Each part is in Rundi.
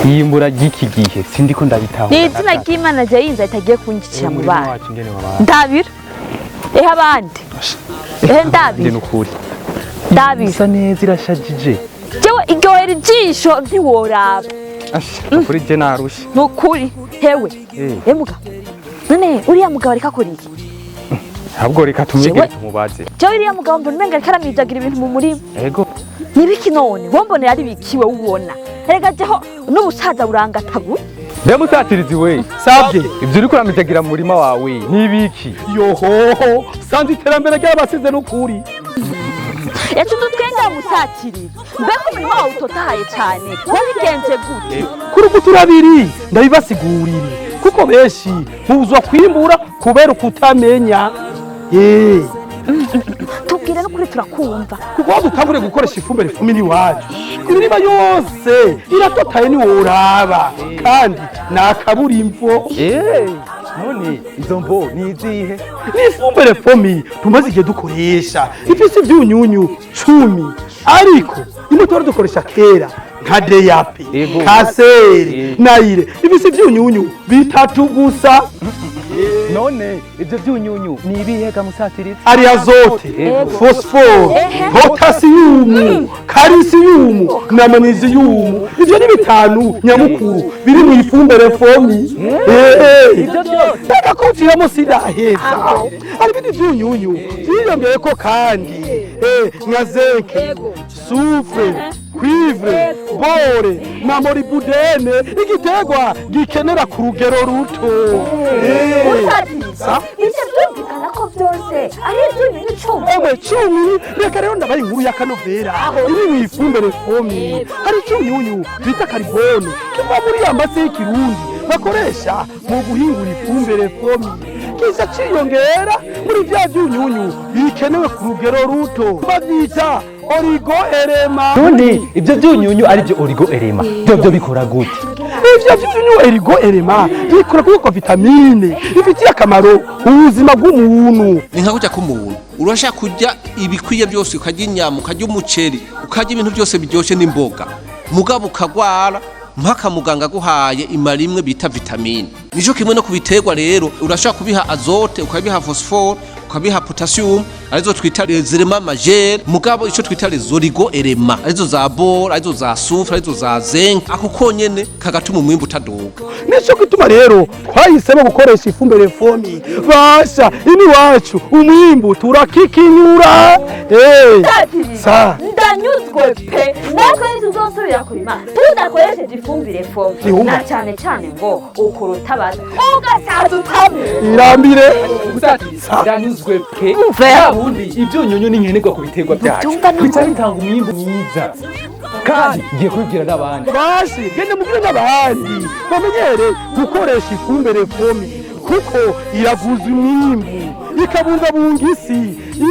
iyi mbura y'iki gihe sindiko ndabitaho ni izina ry'Imana NZIZA itagiye kunjicira mu bana ndabira abandi ndabira n'ukuri ndabira isa neza irashajije jewe iryohera ijisho ntiworaba kuri je narusha nukuri hewe emuga none uriya mugabo ariko akora iki ahubwo reka tumwegere tumubaze jewe uriya mugabo mbona umenga ariko aramijagira ibintu mu murima ego nibiki none wombonera ari bikiwe ubona erega jeho n'ubusaza burangataguye Musatirizi we sabye ibyo uri kuramijagira mu murima wawe nibiki yohoho sanzi iterambere ry'abasize n'ukuri Etu dutwenga musatirizi mbega umurima wawe utotahaye cyane wabigenze gute kuri guturabiri ndabibasigurire kuko benshi mubuzwa kwimbura kubera ukutamenya tubwire no kuri turakumva kuko dutangure gukoresha ifumbire Fomi wacu imirima yose iratotaye ni woraba kandi nakaburimvo none izo mvo ni izihe ni ifumbire Fomi tumaze igihe dukoresha ifise ibyunyunyu 10 ariko imotora dukoresha kera nka deyape kaseri nayire ifise ibyunyunyu 3 gusa none ibyo byunyunyu ni ibihega musatirizi ari azote phosphore potassium calcium na magnesium ivyo ni bitanu nyamukuru biri mu ifumbire Fomi ibyo byose ndakakuviyemo sidaheza ari bindi byunyunyu byiyongeye ko kandi nka zinc soufre cuivre bore na molybdene igiterwa gikenera ku rugero ruto ivyo byumvikana ko byose ari ibyunyunyu 10 reka rero ndabaye inkuru ya kanovera iri mu ifumbire Fomi hari icyunyunyu bita carbone kiva muri ambase y'ikirundi bakoresha mu guhingura ifumbire Fomi kiza ciyongera muri bya byunyunyu bikenewe ku rugero ruto babyita origo erema none ibyo byunyunyu ari byo origo erema byo bikora gute ivyo byunyunyu origo erema bikora kuko vitamine ifitiye akamaro ubuzima bw'umuntu ni nka kujya k'umuntu urashaka kujya ibikwiye byose ukajya inyama ukajya umuceri ukajya ibintu byose biryoshye n'imboga mugabo ukagwara mpaka muganga guhaye imara imwe bita vitamine nico kimwe no kubiterwa rero urashaka kubiha azote ukabiha phosphore ukabiha potassium arizo twita les éléments majeurs mugabo ico twita les origo éléments arizo za bore arizo za soufre arizo za zinc ako konyene kagatuma umwimbu utaduga nico gituma rero twahisemo gukoresha ifumbire Fomi basha ini wacu umwimbu turakikinyura sa ndanyuzwe pe natwe tuzosubira kurima tudakoresheje ifumbire Fomi na cyane cyane ngo ukurutabaza ugasaza utabe irambire ndanyuzwe pe ubundi ibyunyunyu ni nkenerwa ku biterwa byacu bica bitanga umwimbu mwiza kandi ngiye kubibwira n'abandi bashi gende mubwire n'abandi bamenyere gukoresha ifumbire Fomi kuko iravuza umwimbu ikabungabunga isi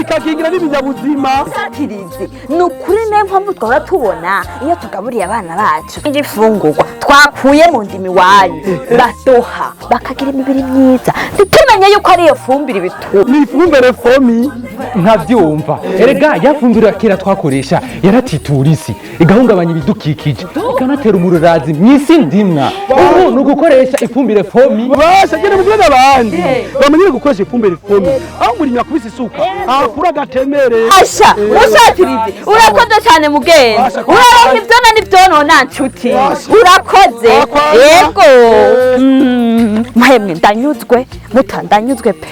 ikakingira n'ibinyabuzima satirizi ni ukuri nayo mpamvu twahora tubona iyo tugaburiye abana bacu igifungurwa twakuye mu ndimi wanyu badoha bakagira imibiri myiza ntitumenye yuko ariyo fumbire ibituma ni ifumbire Fomi nkabyumva erega yafumbire kera twakoresha yaratitura isi igahungabanya ibidukikije ikanatera umururazi mw'isi ndimwa ubu ni ugukoresha ifumbire Fomi basha gende mubwire n'abandi bamenyere gukoresha ifumbire Fomi aho murimya kubisa isuka akura gatemere asha musatirizi urakoze cyane mugenda uraronka ivyona n'ivyonona nshuti urakoze yego mahemwe ndanyuzwe mutandanyuzwe pe